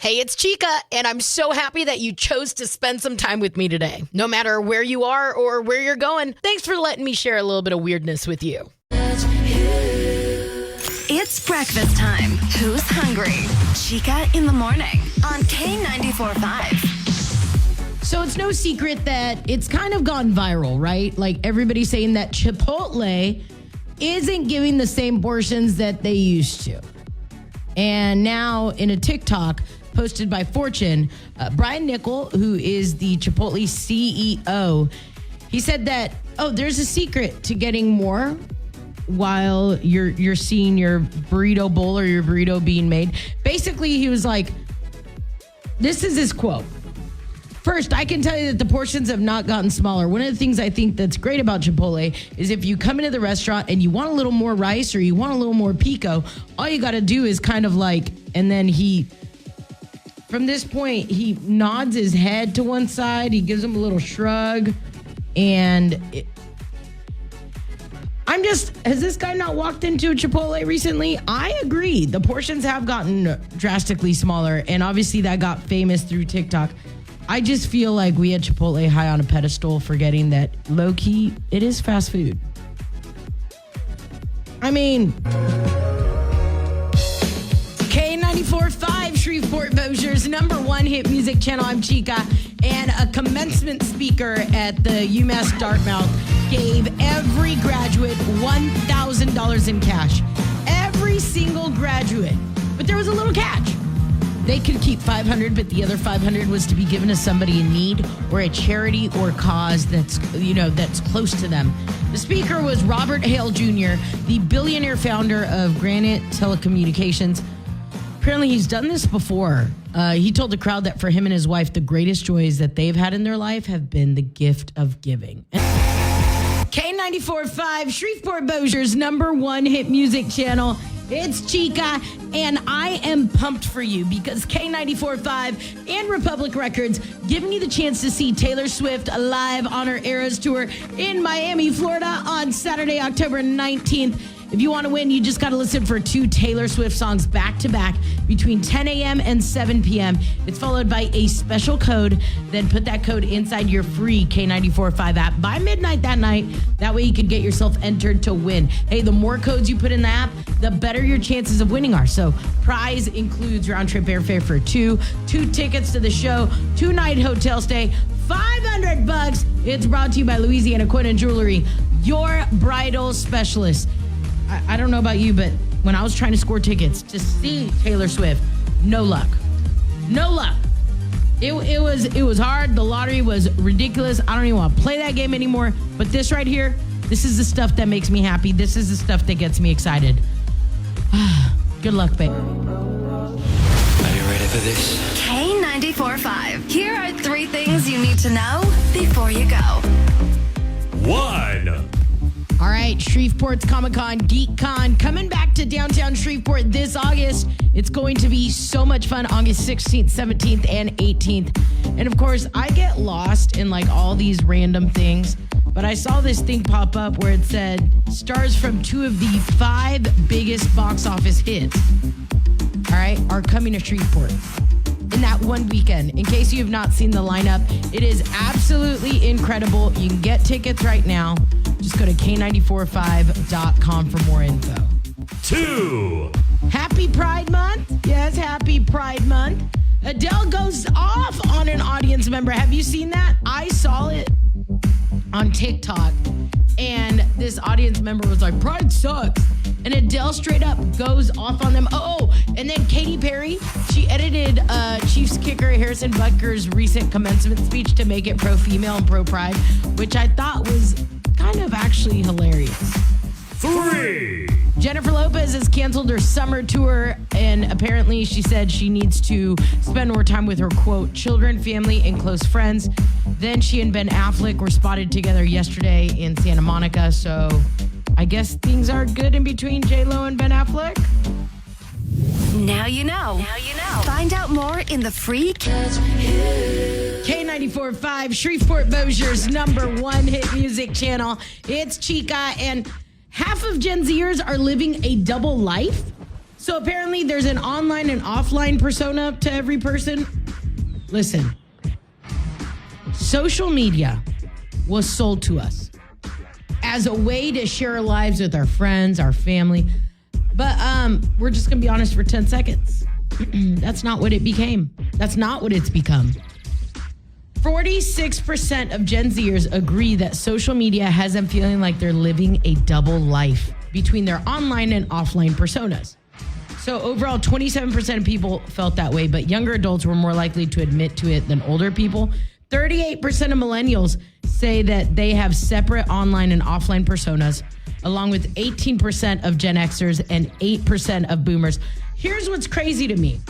Hey, it's Chica, and I'm so happy that you chose to spend some time with me today. No matter where you are or where you're going, thanks for letting me share a little bit of weirdness with you. It's breakfast time. Who's hungry? Chica in the morning on K94.5. So it's no secret that it's kind of gone viral, right? Like everybody's saying that Chipotle isn't giving the same portions that they used to. And now in a TikTok posted by Fortune, Brian Nickel, who is the Chipotle CEO, he said that, there's a secret to getting more while you're seeing your burrito bowl or your burrito being made. Basically, he was like, this is his quote. First, I can tell you that the portions have not gotten smaller. One of the things I think that's great about Chipotle is if you come into the restaurant and you want a little more rice or you want a little more pico, all you got to do is kind of like, and then from this point, he nods his head to one side. He gives him a little shrug. And has this guy not walked into a Chipotle recently? I agree. The portions have gotten drastically smaller. And obviously that got famous through TikTok. I just feel like we had Chipotle high on a pedestal, forgetting that low-key, it is fast food. I mean, K94.5, Shreveport-Bossier's #1 hit music channel. I'm Chica. And a commencement speaker at the UMass Dartmouth gave every graduate $1,000 in cash. Every single graduate. But there was a little catch. They could keep $500, but the other $500 was to be given to somebody in need or a charity or cause that's close to them. The speaker was Robert Hale Jr., the billionaire founder of Granite Telecommunications. Apparently, he's done this before. He told the crowd that for him and his wife, the greatest joys that they've had in their life have been the gift of giving. K94.5, Shreveport-Bossier's #1 hit music channel. It's Chica, and I am pumped for you because K94.5 and Republic Records giving you the chance to see Taylor Swift live on her Eras Tour in Miami, Florida on Saturday, October 19th. If you want to win, you just got to listen for 2 Taylor Swift songs back-to-back between 10 a.m. and 7 p.m. It's followed by a special code. Then put that code inside your free K94.5 app by midnight that night. That way you can get yourself entered to win. Hey, the more codes you put in the app, the better your chances of winning are. So prize includes round-trip airfare for 2 tickets to the show, 2-night hotel stay, $500. It's brought to you by Louisiana Coin & Jewelry, your bridal specialist. I don't know about you, but when I was trying to score tickets to see Taylor Swift, no luck. No luck. It was hard. The lottery was ridiculous. I don't even want to play that game anymore. But this right here, this is the stuff that makes me happy. This is the stuff that gets me excited. Good luck, babe. Are you ready for this? K94.5. Here are 3 things you need to know before you go. 1. All right, Shreveport's Comic-Con, GeekCon, coming back to downtown Shreveport this August. It's going to be so much fun, August 16th, 17th, and 18th. And of course, I get lost in like all these random things, but I saw this thing pop up where it said stars from 2 of the 5 biggest box office hits, all right, are coming to Shreveport in that one weekend. In case you have not seen the lineup, it is absolutely incredible. You can get tickets right now. Just go to K945.com for more info. 2. Happy Pride Month. Yes, happy Pride Month. Adele goes off on an audience member. Have you seen that? I saw it on TikTok. And this audience member was like, Pride sucks. And Adele straight up goes off on them. And then Katy Perry, she edited Chiefs kicker Harrison Butker's recent commencement speech to make it pro-female and pro-pride, which I thought was kind of actually hilarious. 3. Jennifer Lopez has canceled her summer tour, and apparently she said she needs to spend more time with her, quote, children, family, and close friends. Then she and Ben Affleck were spotted together yesterday in Santa Monica, so I guess things are good in between J-Lo and Ben Affleck. Now you know. Find out more in the free K94.5, Shreveport-Bossier's #1 hit music channel. It's Chica, and half of Gen Zers are living a double life. So apparently there's an online and offline persona to every person. Listen, social media was sold to us as a way to share our lives with our friends, our family. But we're just going to be honest for 10 seconds. That's not what it became. That's not what it's become. 46% of Gen Zers agree that social media has them feeling like they're living a double life between their online and offline personas. So overall, 27% of people felt that way, but younger adults were more likely to admit to it than older people. 38% of millennials say that they have separate online and offline personas, along with 18% of Gen Xers and 8% of boomers. Here's what's crazy to me.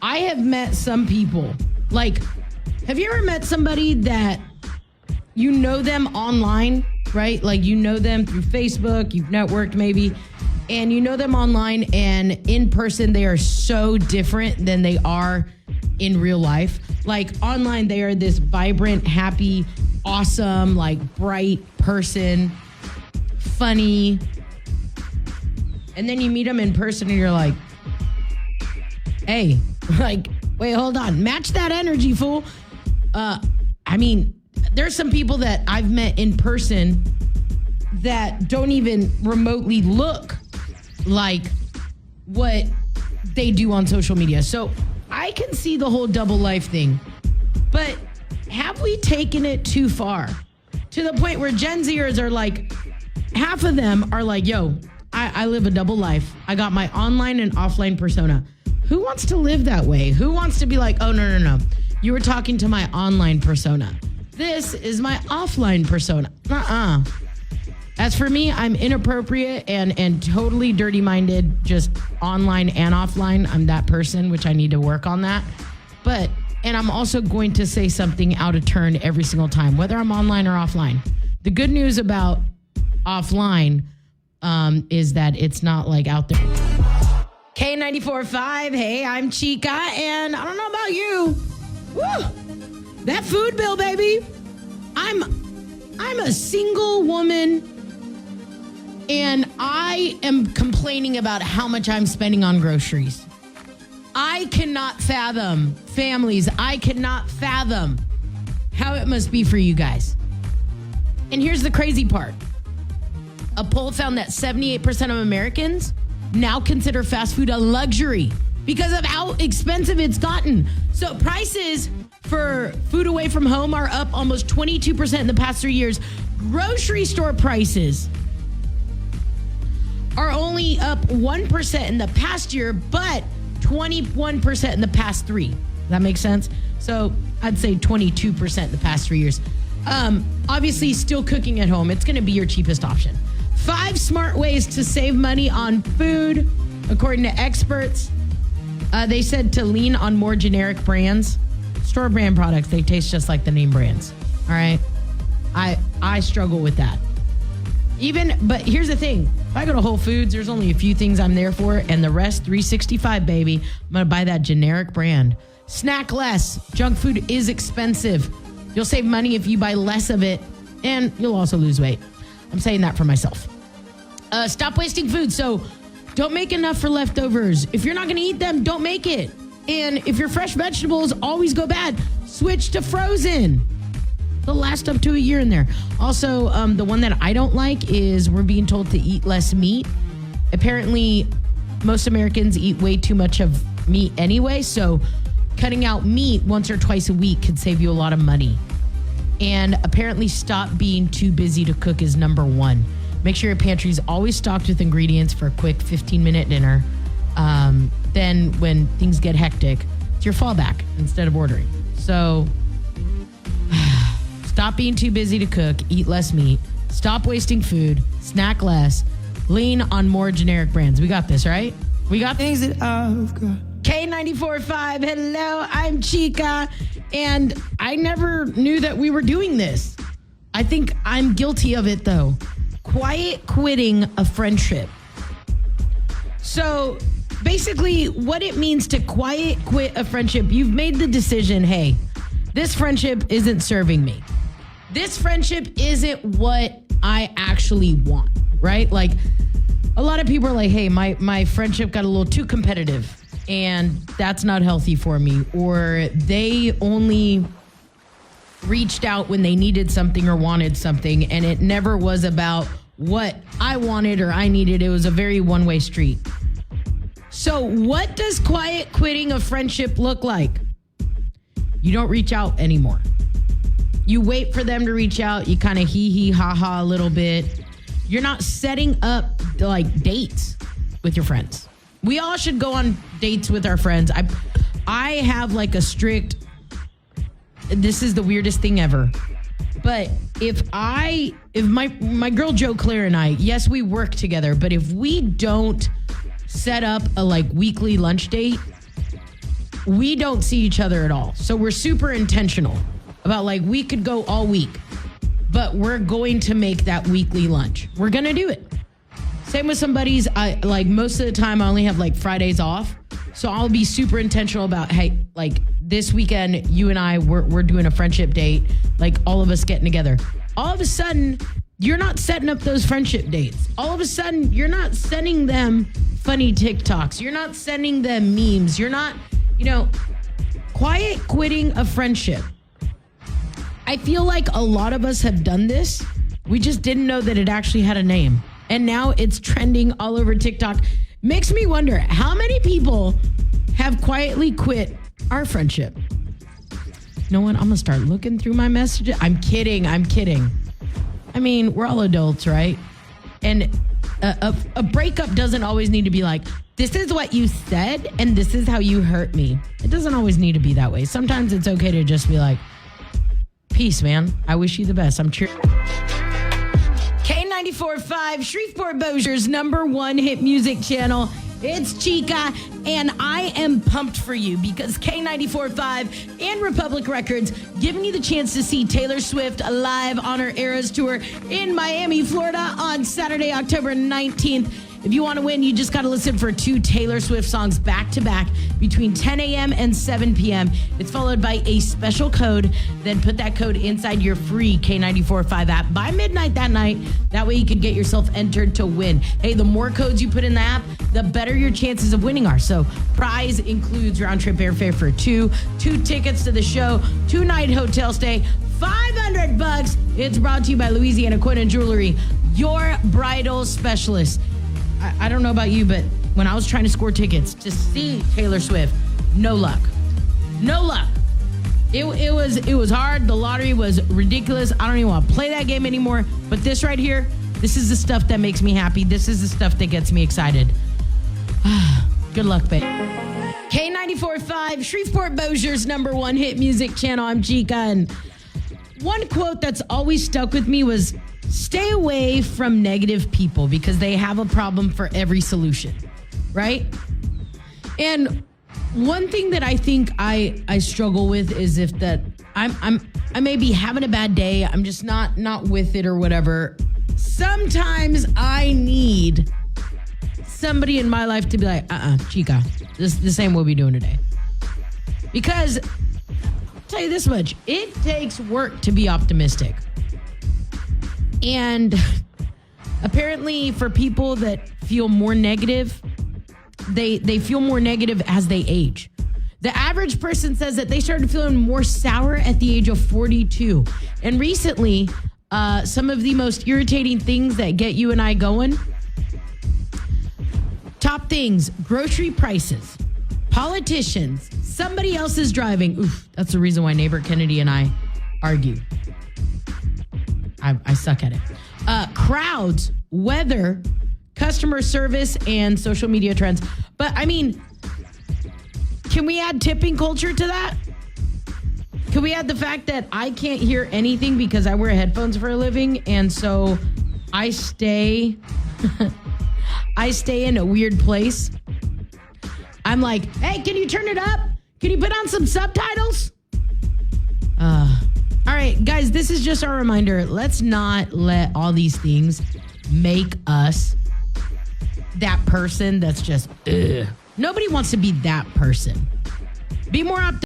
I have met some people, like, have you ever met somebody that you know them online, right? Like you know them through Facebook, you've networked maybe, and you know them online, and in person they are so different than they are in real life. Like online they are this vibrant, happy, awesome, like bright person, funny. And then you meet them in person and you're like, hey, like, wait, hold on. Match that energy, fool. I mean, there's some people that I've met in person that don't even remotely look like what they do on social media. So I can see the whole double life thing, but have we taken it too far to the point where Gen Zers are like, half of them are like, yo, I live a double life. I got my online and offline persona. Who wants to live that way? Who wants to be like, oh, no. You were talking to my online persona. This is my offline persona. As for me, I'm inappropriate and totally dirty-minded, just online and offline. I'm that person, which I need to work on that. And I'm also going to say something out of turn every single time, whether I'm online or offline. The good news about offline is that it's not like out there. K94.5, hey, I'm Chica, and I don't know about you. Woo! That food bill, baby. I'm a single woman, and I am complaining about how much I'm spending on groceries. I cannot fathom, families, I cannot fathom how it must be for you guys. And here's the crazy part. A poll found that 78% of Americans now consider fast food a luxury because of how expensive it's gotten. So prices for food away from home are up almost 22% in the past 3 years. Grocery store prices are only up 1% in the past year, but 21% in the past 3. Does that make sense? So I'd say 22% in the past 3 years. Obviously, still cooking at home. It's going to be your cheapest option. 5 smart ways to save money on food, according to experts. They said to lean on more generic brands. Store brand products, they taste just like the name brands. All right? I struggle with that. But here's the thing. If I go to Whole Foods, there's only a few things I'm there for, and the rest, $365, baby. I'm going to buy that generic brand. Snack less. Junk food is expensive. You'll save money if you buy less of it, and you'll also lose weight. I'm saying that for myself. Stop wasting food. So don't make enough for leftovers. If you're not going to eat them, don't make it. And if your fresh vegetables always go bad, switch to frozen. They'll last up to a year in there. Also, the one that I don't like is we're being told to eat less meat. Apparently, most Americans eat way too much of meat anyway, so cutting out meat once or twice a week could save you a lot of money. And apparently, stop being too busy to cook is number 1. Make sure your pantry is always stocked with ingredients for a quick 15-minute dinner. Then when things get hectic, it's your fallback instead of ordering. So stop being too busy to cook, eat less meat, stop wasting food, snack less, lean on more generic brands. We got this, right? We got things that I've got. K94.5, hello, I'm Chica, and I never knew that we were doing this. I think I'm guilty of it, though. Quiet quitting a friendship. So basically, what it means to quiet quit a friendship, you've made the decision, hey, this friendship isn't serving me. This friendship isn't what I actually want, right? Like, a lot of people are like, hey, my friendship got a little too competitive and that's not healthy for me. Or they only reached out when they needed something or wanted something, and it never was about what I wanted or I needed. It was a very one-way street. So what does quiet quitting a friendship look like? You don't reach out anymore. You wait for them to reach out. You kind of hee ha ha a little bit. You're not setting up like dates with your friends. We all should go on dates with our friends. I have like a strict, this is the weirdest thing ever. But if my girl Jo Claire and I, yes, we work together, but if we don't set up a like weekly lunch date, we don't see each other at all. So we're super intentional about like, we could go all week, but we're going to make that weekly lunch. We're going to do it. Same with some buddies. I like most of the time I only have like Fridays off. So I'll be super intentional about, hey, like this weekend, you and I, we're doing a friendship date, like all of us getting together. All of a sudden, you're not setting up those friendship dates. All of a sudden, you're not sending them funny TikToks. You're not sending them memes. You're not, quiet quitting a friendship. I feel like a lot of us have done this. We just didn't know that it actually had a name. And now it's trending all over TikTok. Makes me wonder how many people have quietly quit our friendship. You know what? I'm going to start looking through my messages. I'm kidding. I mean, we're all adults, right? And a breakup doesn't always need to be like, this is what you said and this is how you hurt me. It doesn't always need to be that way. Sometimes it's okay to just be like, peace, man. I wish you the best. I'm cheering. K94.5, Shreveport-Bossier's #1 hit music channel. It's Chica, and I am pumped for you because K94.5 and Republic Records giving you the chance to see Taylor Swift live on her Eras Tour in Miami, Florida on Saturday, October 19th. If you want to win, you just got to listen for 2 Taylor Swift songs back to back between 10 a.m. and 7 p.m. It's followed by a special code. Then put that code inside your free K94.5 app by midnight that night. That way you can get yourself entered to win. Hey, the more codes you put in the app, the better your chances of winning are. So prize includes round trip airfare for 2 tickets to the show, 2-night hotel stay, $500. It's brought to you by Louisiana Coin & Jewelry, your bridal specialist. I don't know about you, but when I was trying to score tickets to see Taylor Swift, no luck. It was hard. The lottery was ridiculous. I don't even want to play that game anymore. But this right here, this is the stuff that makes me happy. This is the stuff that gets me excited. Good luck, babe. K94.5, Shreveport-Bossier's #1 hit music channel. I'm Chica, and one quote that's always stuck with me was, stay away from negative people because they have a problem for every solution, right? And one thing that I think I struggle with is if that I may be having a bad day, I'm just not with it or whatever. Sometimes I need somebody in my life to be like, Chica, this ain't what we're doing today. Because I'll tell you this much, it takes work to be optimistic. And apparently for people that feel more negative, they feel more negative as they age. The average person says that they started feeling more sour at the age of 42. And recently, some of the most irritating things that get you and I going, top things, grocery prices, politicians, somebody else is driving. Oof, that's the reason why neighbor Kennedy and I argue. I suck at it. Crowds, weather, customer service, and social media trends. But I mean, can we add tipping culture to that? Can we add the fact that I can't hear anything because I wear headphones for a living, and so I stay in a weird place? I'm like, hey, can you turn it up? Can you put on some subtitles? All right, guys, this is just our reminder. Let's not let all these things make us that person that's just, ugh. Nobody wants to be that person. Be more optimistic.